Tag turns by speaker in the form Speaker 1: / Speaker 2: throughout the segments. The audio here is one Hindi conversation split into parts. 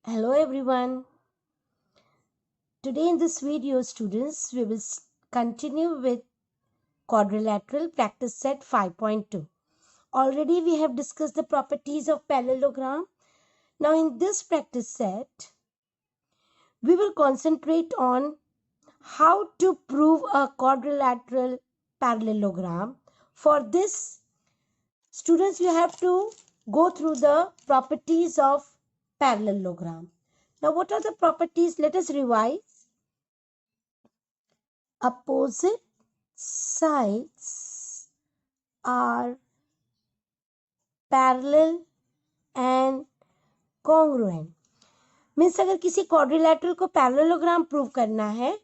Speaker 1: Hello everyone. Today in this video, students, we will continue with quadrilateral practice set 5.2. Already we have discussed the properties of parallelogram. Now in this practice set, we will concentrate on how to prove a quadrilateral parallelogram. For this, students, you have to go through the properties of parallelogram. Now what are the properties? Let us revise. Opposite sides are parallel and congruent. Means अगर किसी क्वाड्रिलैटरल को पैरेललोग्राम प्रूव करना है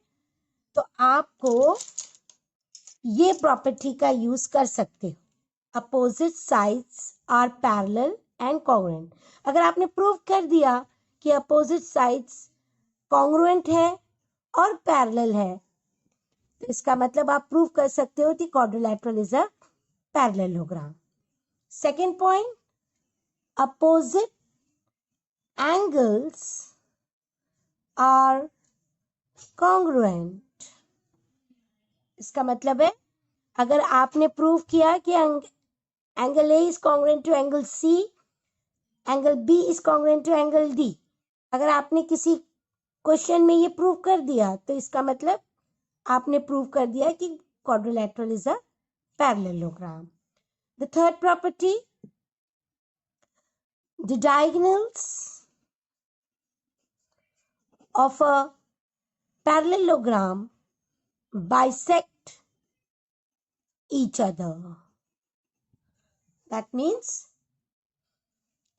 Speaker 1: तो आपको ये प्रॉपर्टी का यूज कर सकते हो. Opposite sides are parallel and congruent. अगर आपने प्रूव कर दिया कि अपोजिट साइड्स कॉन्ग्रुएंट है और पैरेलल है तो इसका मतलब आप प्रूव कर सकते हो कि quadrilateral is a parallelogram. Second point, opposite angles are congruent. इसका मतलब है अगर आपने प्रूव किया कि angle A is congruent to angle C, angle B is congruent to angle D, अगर आपने किसी क्वेश्चन में ये प्रूव कर दिया तो इसका मतलब आपने प्रूव कर दिया कि quadrilateral is a parallelogram. The third property, the diagonals of a parallelogram bisect each other. That means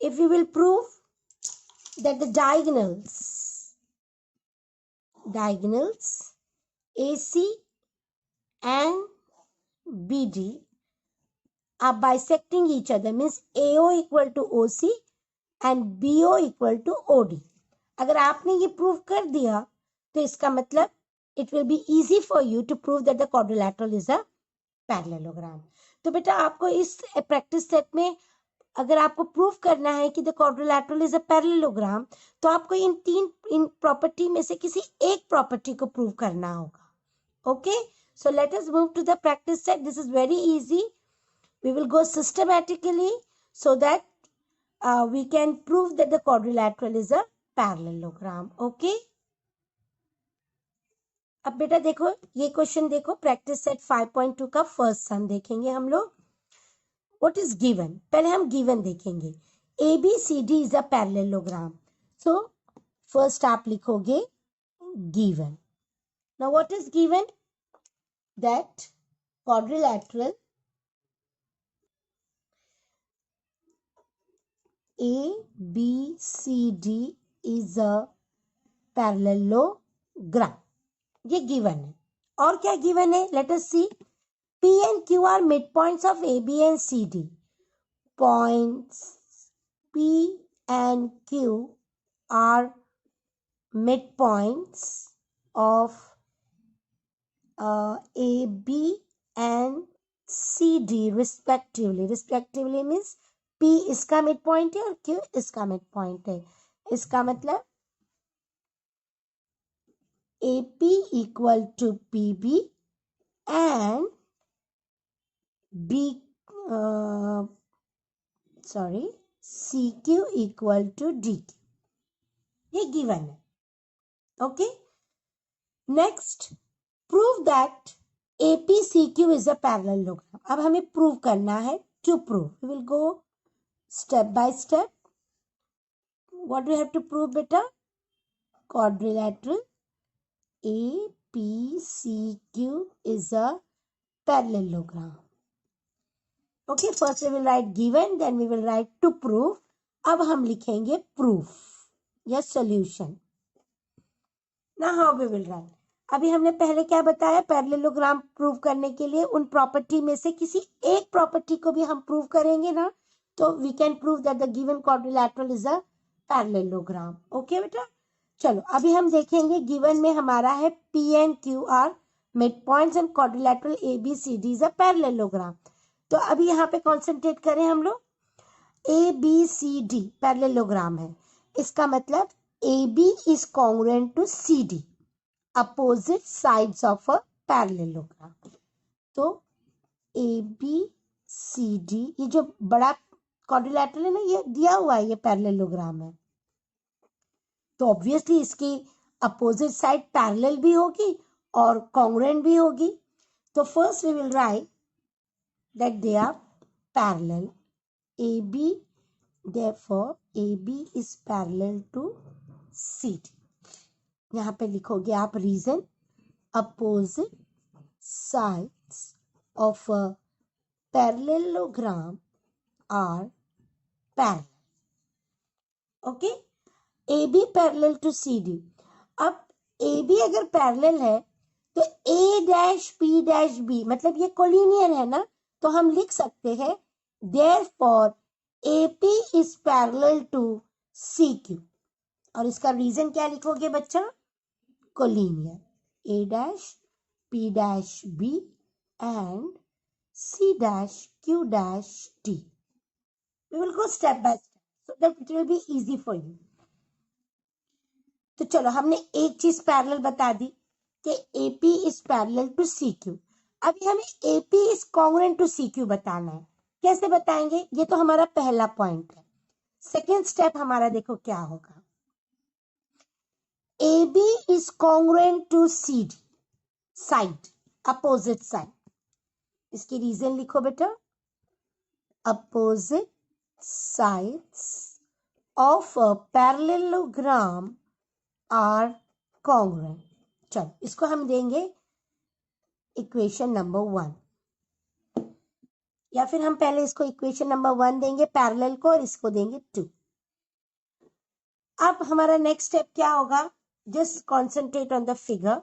Speaker 1: if we will prove that the diagonals AC and BD are bisecting each other, means AO equal to OC and BO equal to OD. अगर आपने ये प्रूव कर दिया तो इसका मतलब it will be easy for you to prove that the quadrilateral is a parallelogram. तो बेटा आपको इस प्रैक्टिस सेट में अगर आपको प्रूव करना है कि the quadrilateral is a parallelogram तो आपको इन प्रॉपर्टी में से किसी एक प्रॉपर्टी को प्रूव करना होगा. Okay, so let us move to the practice set. This is very easy. We will go systematically so that we can prove that the quadrilateral is a parallelogram. Okay. अब बेटा देखो ये क्वेश्चन देखो, प्रैक्टिस सेट 5.2 का फर्स्ट सम देखेंगे हम लोग. What is given? पहले हम गिवन देखेंगे. ABCD is a parallelogram. So first आप लिखोगे given. Now what is given? That quadrilateral ABCD is a parallelogram. ये गिवन है. और क्या गिवन है? Let us see. P and Q are midpoints of AB and CD. Points P and Q are midpoints of AB and CD respectively. Respectively means P इसका मिड पॉइंट है और Q इसका मिड पॉइंट है. इसका मतलब AP equal to PB and CQ equal to DQ. ये गिवन है. Okay, next prove that APCQ is a parallelogram. अब हमें प्रूव करना है. To prove we will go step by step. What do we have to prove, beta? Quadrilateral APCQ is a parallelogram. Okay, first we will write given, then we will write to prove. अब हम लिखेंगे proof या solution. Now how we will write? अभी हमने पहले क्या बताया? पैरेललोग्राम प्रूव करने के लिए उन प्रॉपर्टी में से किसी एक प्रॉपर्टी को भी हम प्रूव करेंगे ना, तो we can prove that the given quadrilateral is a parallelogram. Okay बेटा, चलो अभी हम देखेंगे. गिवन में हमारा है P and Q are mid points and quadrilateral ABCD is a parallelogram. तो अभी यहाँ पे कॉन्सेंट्रेट करें हम लोग. ABCD पैरेललोग्राम है. इसका मतलब AB is congruent to CD, opposite sides of a parallelogram. तो ABCD, ये जो बड़ा क्वाड्रिलैटरल है ना, ये दिया हुआ है, ये पैरेललोग्राम है, तो ऑब्वियसली इसकी अपोजिट साइड पैरेलल भी होगी और कॉन्ग्रुएंट भी होगी. तो first we will write that they are parallel. AB, therefore AB is parallel to CD. यहाँ पे लिखोगे आप reason, opposite sides of a parallelogram are parallel. Okay, AB parallel to CD. अब AB अगर पैरेलल है तो A dash P dash B, मतलब ये कोलिनियर है ना, तो हम लिख सकते हैं therefore AP is parallel to CQ. और इसका रीजन क्या लिखोगे बच्चा? Collinear. A dash P dash B and C dash Q dash D. We will go step by step so that it will be easy for you. तो चलो, हमने एक चीज पैरेलल बता दी कि AP is parallel to CQ. अभी हमें AP is congruent to CQ बताना है. कैसे बताएंगे? ये तो हमारा पहला पॉइंट है. सेकेंड स्टेप हमारा देखो क्या होगा. AB is congruent to CD, side, opposite side. इसकी रीजन लिखो बेटा. Opposite sides of a parallelogram are congruent. चलो, इसको हम देंगे इक्वेशन नंबर 1, या फिर हम पहले इसको इक्वेशन नंबर 1 देंगे पैरेलल को और इसको देंगे 2. अब हमारा नेक्स्ट स्टेप क्या होगा? Just concentrate on the figure.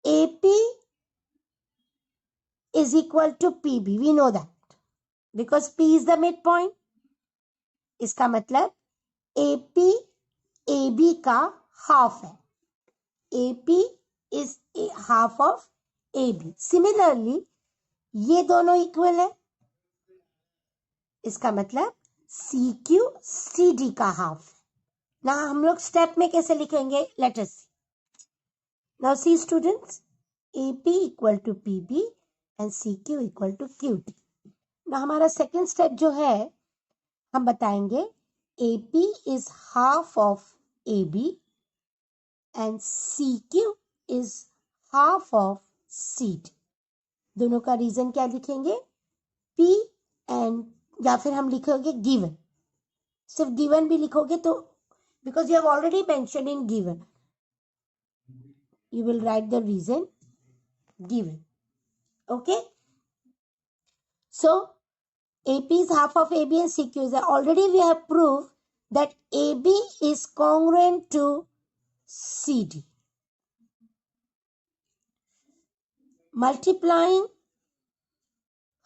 Speaker 1: AP is equal to PB. We know that because P is the midpoint. इसका मतलब AP AB का हाफ है. AP is half of AB. Similarly, ये दोनों इक्वल है. इसका मतलब CQ CD का हाफ है. ना हम लोग स्टेप में कैसे लिखेंगे? Let us see. Now see students, AP equal to PB and CQ equal to QD. ना हमारा सेकेंड स्टेप जो है, हम बताएंगे AP is half of AB and CQ is half of CD. दोनों का रीजन क्या लिखेंगे? P एंड, या फिर हम लिखोगे गिवन. सिर्फ गिवन भी लिखोगे तो, because you have already mentioned in given, you will write the reason given. Okay, so AP is half of AB and CQ is, already we have proved that AB is congruent to CD. Multiplying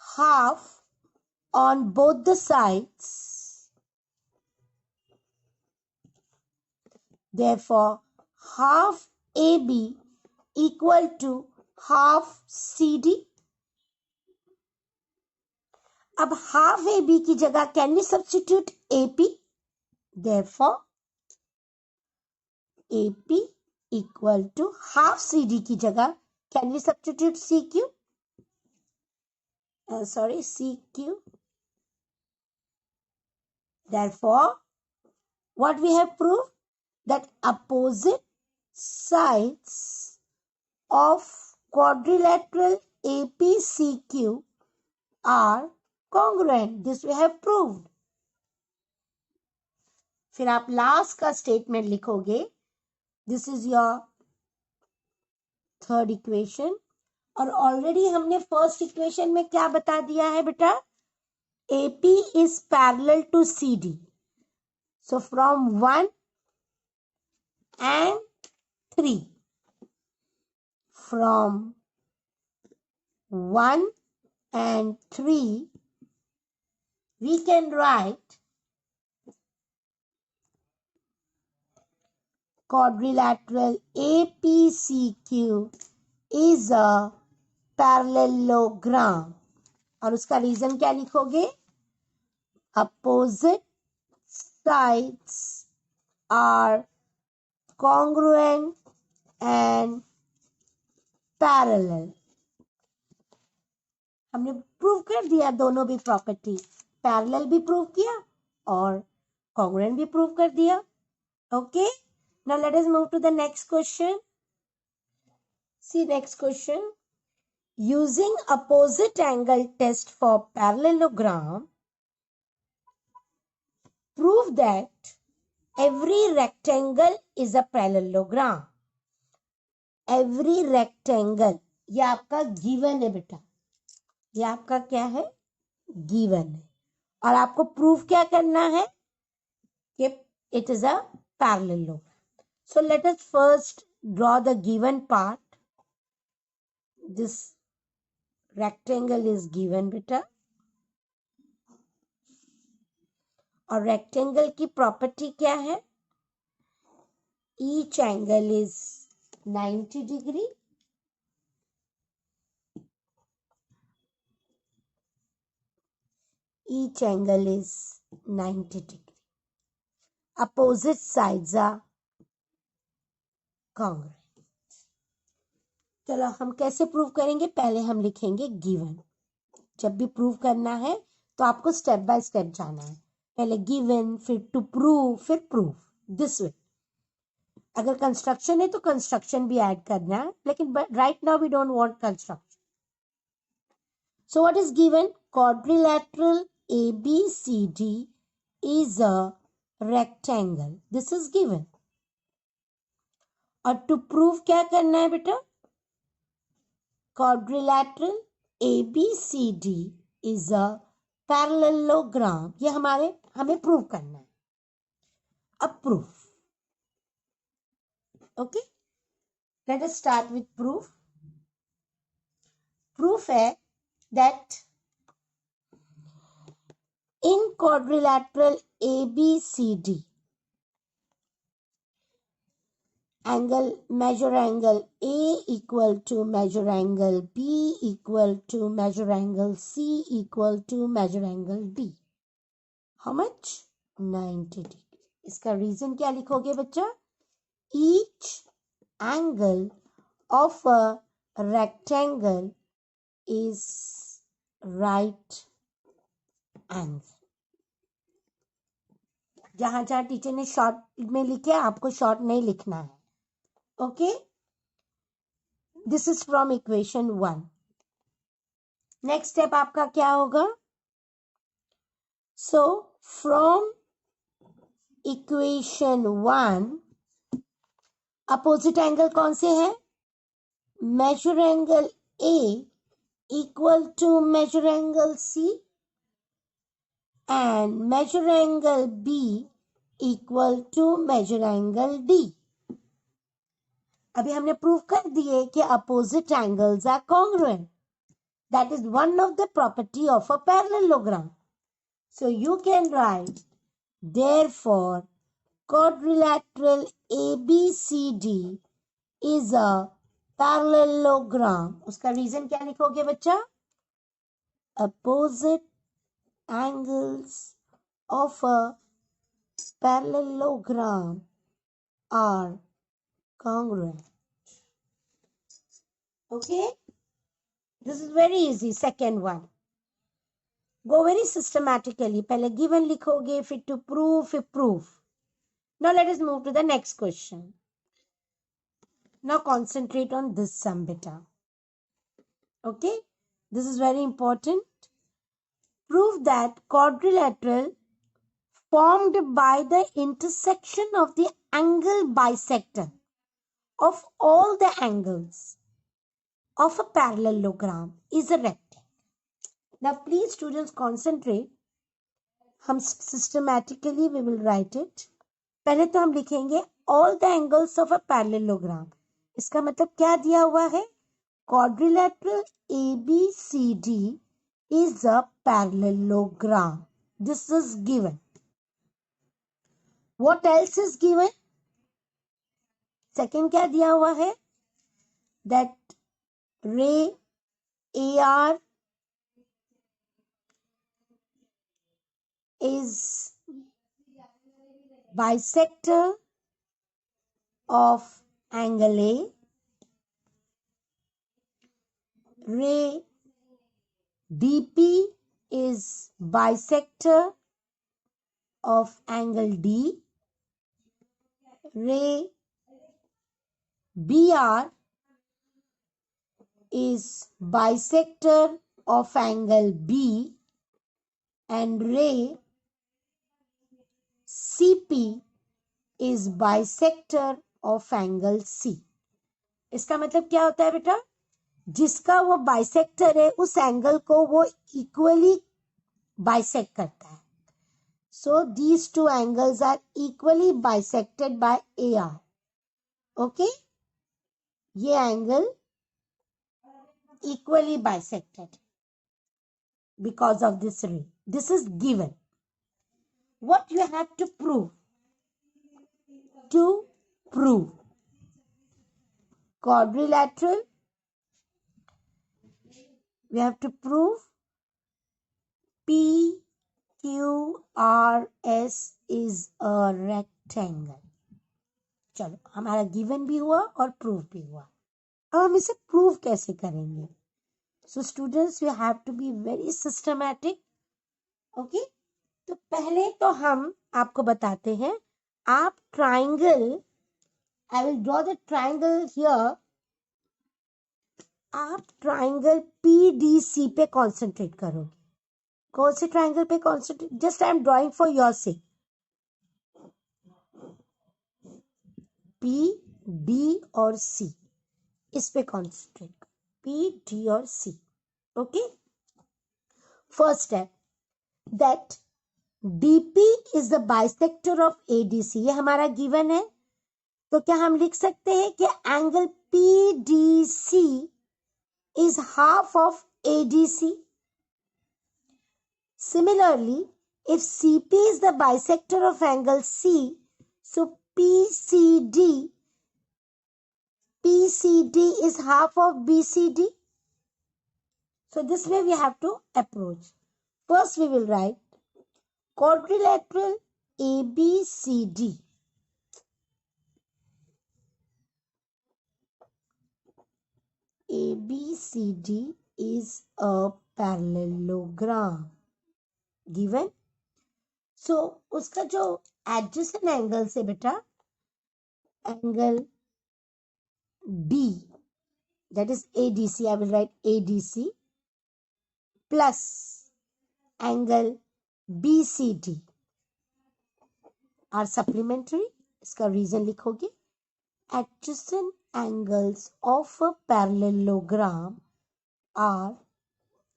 Speaker 1: half on both the sides, therefore half AB equal to half CD. अब हाफ AB की जगह can we substitute AP? therefore AP equal to half CD की जगह can we substitute CQ? CQ. Therefore, what we have proved? That opposite sides of quadrilateral APCQ are congruent. This we have proved. फिर आप लास्ट का स्टेटमेंट लिखोगे. This is your third equation. और ऑलरेडी हमने फर्स्ट इक्वेशन में क्या बता दिया है बेटा? AP is parallel to CD. So from 1 and 3. From 1 and 3, we can write quadrilateral APCQ is a parallelogram. और उसका रीजन क्या लिखोगे? Opposite sides are congruent and parallel. हमने प्रूव कर दिया दोनों भी प्रॉपर्टी, पैरेलल भी प्रूव किया और कॉन्ग्रुएंट भी प्रूव कर दिया. Okay, now let us move to the next question. See next question. Using opposite angle test for parallelogram, prove that every rectangle is a parallelogram. Every rectangle, ये आपका गिवन है बेटा, ये आपका क्या है, गिवन है. और आपको प्रूफ क्या करना है कि it is a parallelogram. So let us first draw the given part. This rectangle is given बेटा. और रेक्टेंगल की प्रॉपर्टी क्या है, each angle is 90 degree. Each angle is 90 degree. Opposite sides are congruent. चलो हम कैसे प्रूव करेंगे, पहले हम लिखेंगे गिवन. जब भी प्रूव करना है तो आपको स्टेप बाय स्टेप जाना है. पहले गिवन, फिर टू प्रूव, फिर प्रूफ, दिस वे. अगर कंस्ट्रक्शन है तो कंस्ट्रक्शन भी ऐड करना है, लेकिन right now we don't want construction. So what is given, quadrilateral ABCD is a rectangle. This is given. और टू प्रूव क्या करना है बेटा, quadrilateral ABCD is a parallelogram. ये हमें प्रूव करना है. अब proof. Okay, let us start with proof. Proof है that in quadrilateral ABCD, measure angle A equal to measure angle B equal to measure angle C equal to measure angle D. How much? 90 degree. इसका रीजन क्या लिखोगे बच्चा, each angle of a rectangle is right angle. जहां जहां टीचर ने शॉर्ट में लिखे आपको शॉर्ट नहीं लिखना है. Okay, this is from equation 1. Next step आपका क्या होगा, so from equation 1 opposite angle कौन से हैं, measure angle A equal to measure angle C and measure angle B equal to measure angle D. अभी हमने प्रूव कर दिए कि opposite angles are congruent. That is one of the property of a parallelogram. So you can write therefore quadrilateral ABCD is a parallelogram. उसका रीजन क्या लिखोगे बच्चा, opposite angles of a parallelogram are congruent. Okay, this is very easy. Second one, go very systematically. पहले given लिखोगे, फिर to prove, फिर proof. Now let us move to the next question. Now concentrate on this sum beta. Okay, this is very important. Prove that quadrilateral formed by the intersection of the angle bisector of all the angles of a parallelogram is a rectangle. Now please students concentrate. हम systematically we will write it. पहले तो हम लिखेंगे all the angles of a parallelogram. इसका मतलब क्या दिया हुआ है, quadrilateral ABCD is a parallelogram. This is given. What else is given? Second क्या दिया हुआ है, that ray AR is bisector of angle A. Ray DP is bisector of angle D. Ray BR is bisector of angle B, and ray CP is bisector of angle C. इसका मतलब क्या होता है बेटा? जिसका वो बाइसेक्टर है उस एंगल को वो इक्वली बाइसेक्ट करता है. So these two angles are equally bisected by AR. Okay? ये angle equally bisected because of this ray. This is given. What you have to prove? To prove quadrilateral, we have to prove PQRS is a rectangle. चलो, हमारा गिवन भी हुआ और प्रूव भी हुआ. अब हम इसे प्रूव कैसे करेंगे? So students, you have to be very systematic. Okay, तो पहले तो हम आपको बताते हैं. आप triangle, I will draw the triangle here. आप ट्राइंगल PDC पे कॉन्सेंट्रेट करोगे. कौन से ट्राइंगल पे concentrate? Just I am drawing for your sake. P, D और C, इस पे कॉन्सेंट्रेट. P, D और C. Okay, first step, that DP is the bisector of ADC. ये हमारा गिवन है. तो क्या हम लिख सकते हैं कि angle PDC is half of ADC? Similarly, if CP is the bisector of angle C, so PCD is half of BCD. So this way we have to approach. First we will write quadrilateral ABCD. ABCD is a parallelogram given. So उसका जो adjacent angle से बेटा, angle D, that is ADC, I will write ADC plus angle BCD are supplementary. इसका reason लिखोगे. Adjacent angles of a parallelogram are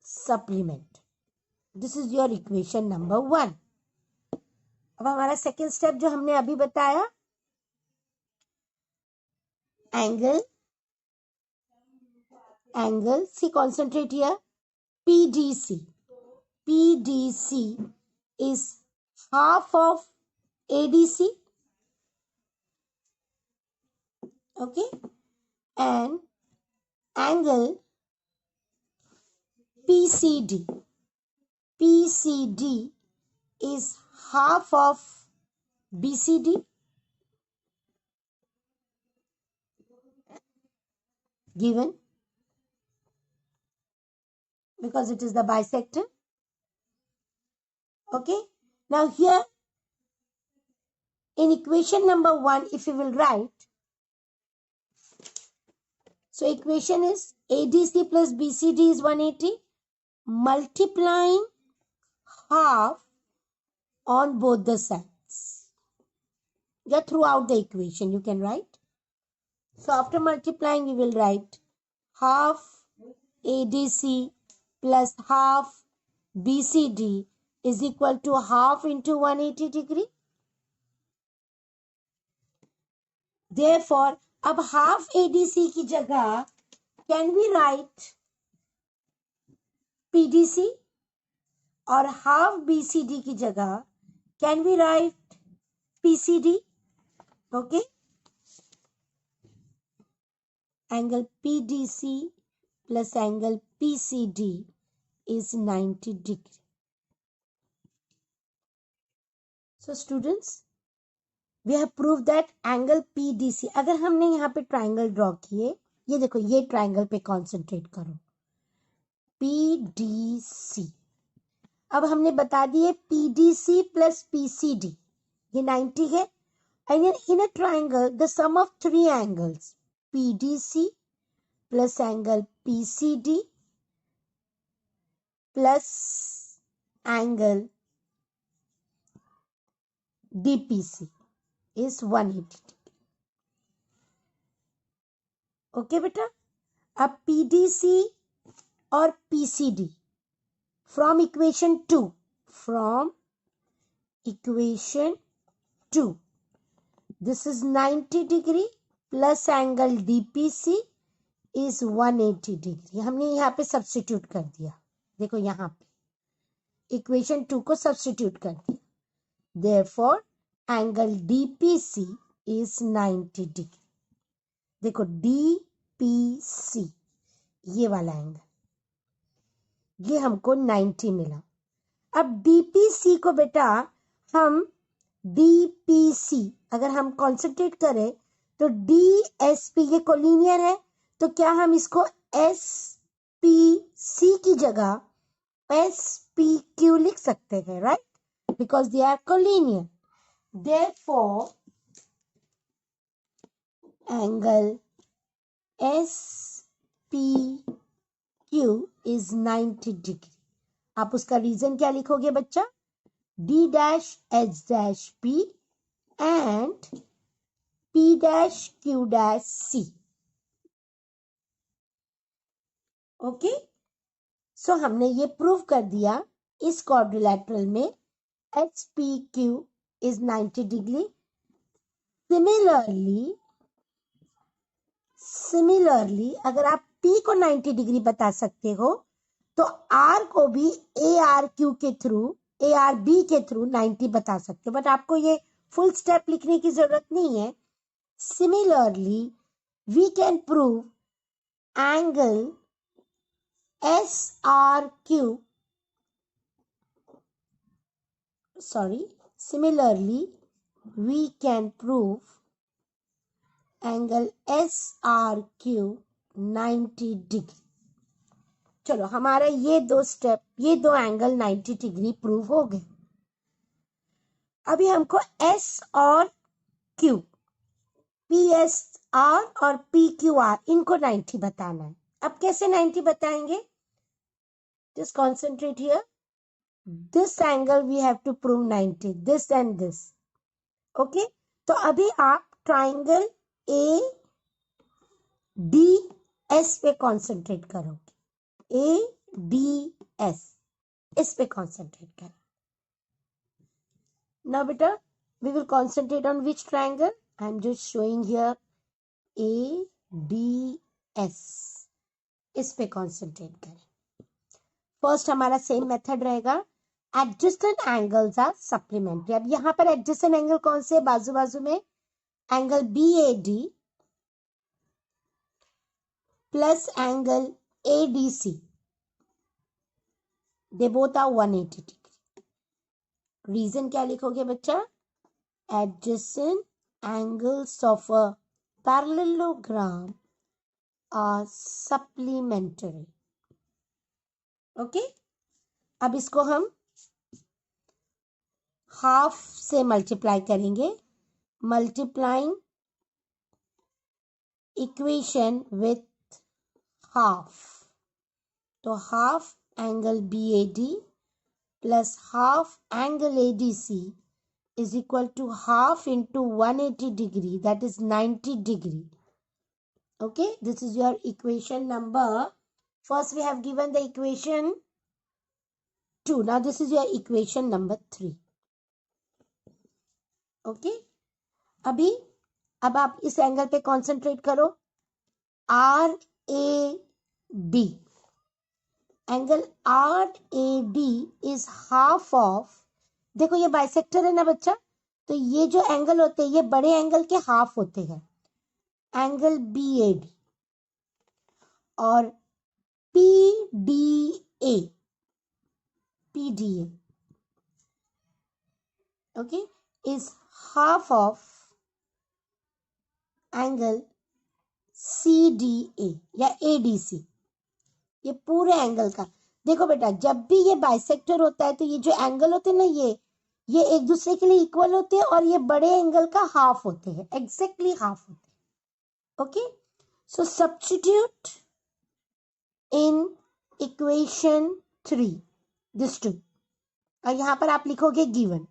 Speaker 1: supplement. This is your equation number 1. अब हमारा सेकेंड स्टेप जो हमने अभी बताया, angle C, concentrate here, PDC. PDC is half of ADC. Okay, and angle PCD is half of BCD. Given, because it is the bisector. Okay, now here in equation number 1, if you will write, so equation is ADC plus BCD is 180, multiplying half on both the sides. Yeah, throughout the equation you can write. So after multiplying, we will write half ADC plus half BCD is equal to half into 180 degree. Therefore, अब half ADC की जगह can we write PDC, और half BCD की जगह can we write PCD? Okay, angle PDC plus angle PCD is 90 degree. So students, we have prove that angle PDC, अगर हमने यहाँ पे ट्राइंगल ड्रॉ किए, ये देखो ये ट्राइंगल पे कॉन्सेंट्रेट करो, PDC, अब हमने बता दिए PDC प्लस PCD, ये 90 है, and in a triangle the sum of three angles PDC plus angle PCD plus angle DPC is 180. Okay बेटा, अब PDC और PCD from equation 2, this is 90 degree plus angle DPC is 180 degree. हमने यहाँ पे सब्स्टिट्यूट कर दिया, देखो यहाँ पे इक्वेशन 2 को सब्स्टिट्यूट कर दिया, therefore angle DPC is 90 degree. देखो DPC ये वाला एंगल, ये हमको 90 मिला। अब DPC को बेटा हम DPC अगर हम कॉन्सेंट्रेट करें तो DSP ये कोलिनियर है, तो क्या हम इसको SPC की जगह SPQ लिख सकते हैं, right, because they are collinear, therefore angle SPQ is 90 degree. आप उसका रीजन क्या लिखोगे बच्चा, D dash H dash P and P dash Q dash C. Okay, so हमने ये प्रूव कर दिया इस क्वाड्रिलैटरल में HPQ is 90 degree. सिमिलरली अगर आप P को 90 डिग्री बता सकते हो तो R को भी ARQ के थ्रू ARB के थ्रू 90 बता सकते हो, बट आपको ये फुल स्टेप लिखने की जरूरत नहीं है। Similarly we can prove angle similarly we can prove angle SRQ 90 degree. चलो हमारा ये दो एंगल 90 डिग्री प्रूव हो गए। अभी हमको S और Q, PSR और PQR इनको 90 बताना है। अब कैसे 90 बताएंगे, just concentrate here, this angle we have to prove 90, this and this, okay. तो अभी आप ट्राइंगल ADS पे कॉन्सेंट्रेट करोगे, ADS इस पे कॉन्सेंट्रेट करें। नाउ बेटा we will concentrate on which triangle, I am just showing here ADS, इस पे कॉन्सेंट्रेट करें। फर्स्ट हमारा सेम मेथड रहेगा, एडजेसेंट एंगल्स आर सप्लीमेंट्री। अब यहाँ पर एडजेसेंट एंगल कौन से, बाजू बाजू में angle BAD plus angle ADC, they both are 180 degree. Reason क्या लिखोगे बच्चा, adjacent angles of a parallelogram are supplementary. Okay, अब इसको हम हाफ से मल्टीप्लाई करेंगे, मल्टीप्लाइंग इक्वेशन विथ हाफ, तो half angle BAD plus half angle ADC is equal to half into 180 degree, that is 90 degree. Okay, this is your equation number, first we have given the equation 2, now this is your equation number 3. Okay, अब आप इस एंगल पे कॉन्सेंट्रेट करो, RAD, angle RAD is half of, देखो ये बाइसेक्टर है ना बच्चा, तो ये जो एंगल होते हैं ये बड़े एंगल के हाफ होते हैं, एंगल BAD और PDA, okay, is half of angle CDA या ADC, ये पूरे एंगल का। देखो बेटा, जब भी ये बाइसेक्टर होता है तो ये जो एंगल होते हैं ना, ये एक दूसरे के लिए इक्वल होते हैं और ये बड़े एंगल का हाफ होते हैं, एग्जैक्टली हाफ होते हैं। Okay, so substitute in equation 3 this two, और यहां पर आप लिखोगे given,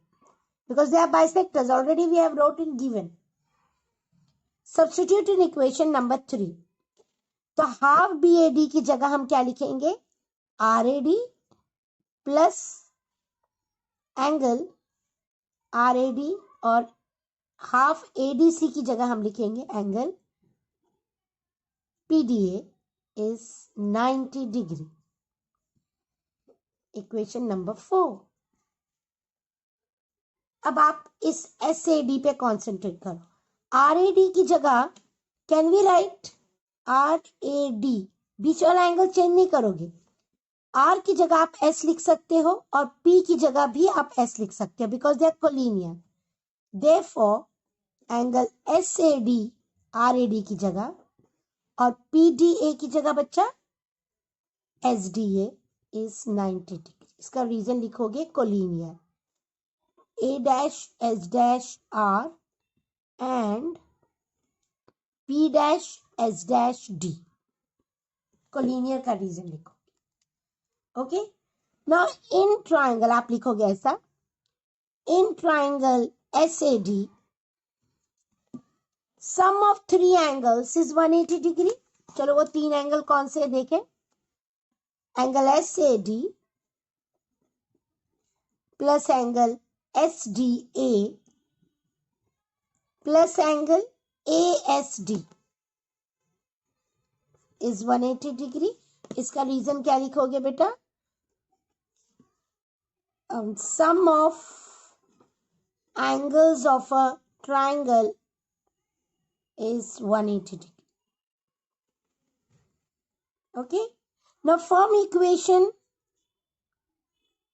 Speaker 1: because they are bisectors, already we have wrote in given. Substitute in equation number 3. तो हाफ BAD की जगह हम क्या लिखेंगे, RAD प्लस एंगल RAD, और हाफ ADC की जगह हम लिखेंगे angle PDA is 90 degree. Equation number 4। अब आप इस SAD पे कॉन्सेंट्रेट करो। RAD की जगह कैन वी राइट RAD, बीच वाला एंगल चेंज नहीं करोगे। R की जगह आप S लिख सकते हो और P की जगह भी आप S लिख सकते हो, because they are collinear. Therefore angle SAD RAD की जगह और PDA की जगह बच्चा SDA इज 90 डिग्री। इसका रीजन लिखोगे collinear, A dash S dash R and P dash S dash D, collinear का रीजन लिखो। ओके, नाउ इन ट्राइंगल आप लिखोगे ऐसा, in triangle SAD sum of 3 angles is 180 degree. चलो वो 3 एंगल कौन से देखें, angle SAD plus angle SDA plus angle ASD is 180 degree. इसका रीजन क्या लिखोगे बेटा, sum of angles of a triangle is 180 degree. Okay, now from equation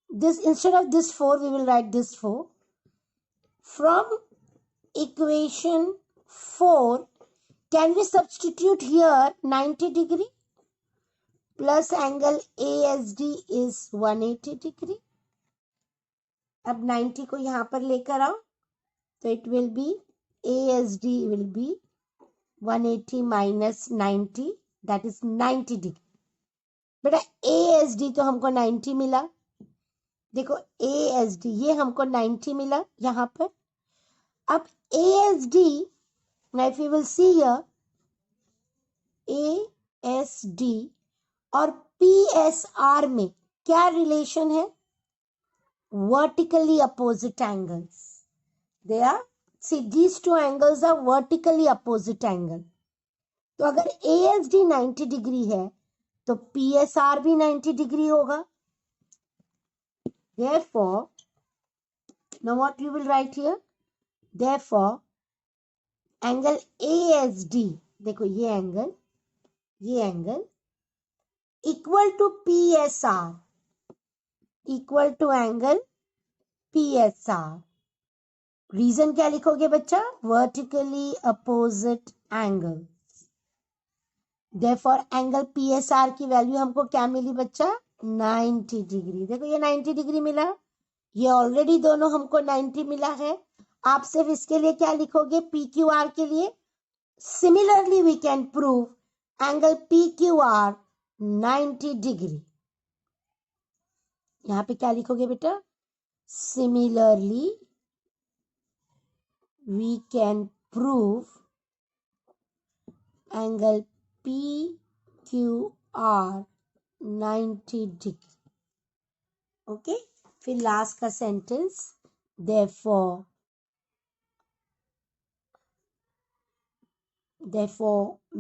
Speaker 1: this, instead of this 4 we will write this 4. From equation 4 can we substitute here 90 degree plus angle ASD is 180 degree. अब 90 को यहां पर लेकर आओ तो it will be ASD will be 180 minus 90, that is 90 degree. बेटा ASD तो हमको 90 मिला, देखो ASD ये हमको 90 मिला यहां पर। अब ASD, now if you will see here, ASD और PSR में क्या रिलेशन है, vertically opposite angles, they are, see these two angles are vertically opposite angle। तो अगर ASD 90 डिग्री है तो PSR भी 90 डिग्री होगा। Therefore, now what you will write here, therefore angle ASD, देखो ये angle equal to PSR, equal to angle PSR। Reason क्या लिखोगे बच्चा, vertically opposite angle. Therefore angle PSR की वैल्यू हमको क्या मिली बच्चा, 90 डिग्री। देखो ये 90 डिग्री मिला, ये ऑलरेडी दोनों हमको 90 मिला है। आप सिर्फ इसके लिए क्या लिखोगे, PQR के लिए। Similarly we can prove angle PQR 90 degree. यहां पे क्या लिखोगे बेटा, similarly we can prove angle PQR 90 degree. Okay, फिर लास्ट का sentence, therefore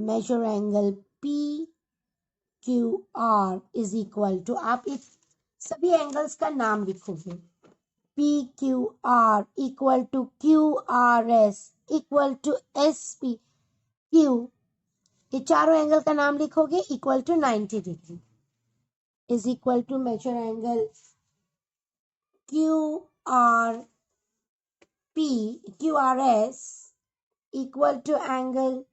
Speaker 1: measure angle PQR is equal to, आप इस सभी एंगल्स का नाम लिखोगे, PQR equal to QRS equal to SPQ, ये चारों एंगल का नाम लिखोगे, equal to 90 degree is equal to measure angle QRS equal to angle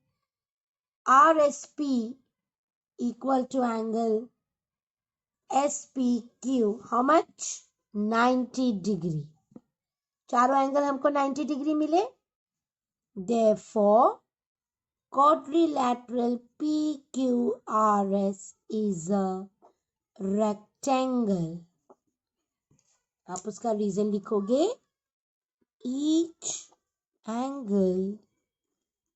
Speaker 1: RSP equal to angle SPQ. How much? 90 degree. चारों एंगल हमको 90 डिग्री मिले. Therefore, quadrilateral PQRS is a rectangle. आप उसका रीजन लिखोगे. Each angle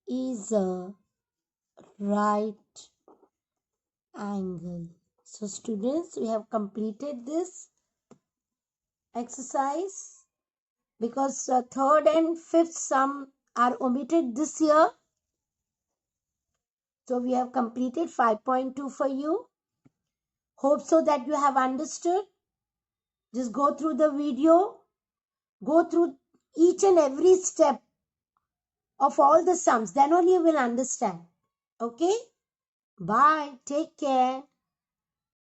Speaker 1: is a right angle. So students, we have completed this exercise because third and fifth sum are omitted this year. So we have completed 5.2 for you. Hope so that you have understood. Just go through the video. Go through each and every step of all the sums. Then only you will understand. Okay? Bye. Take care.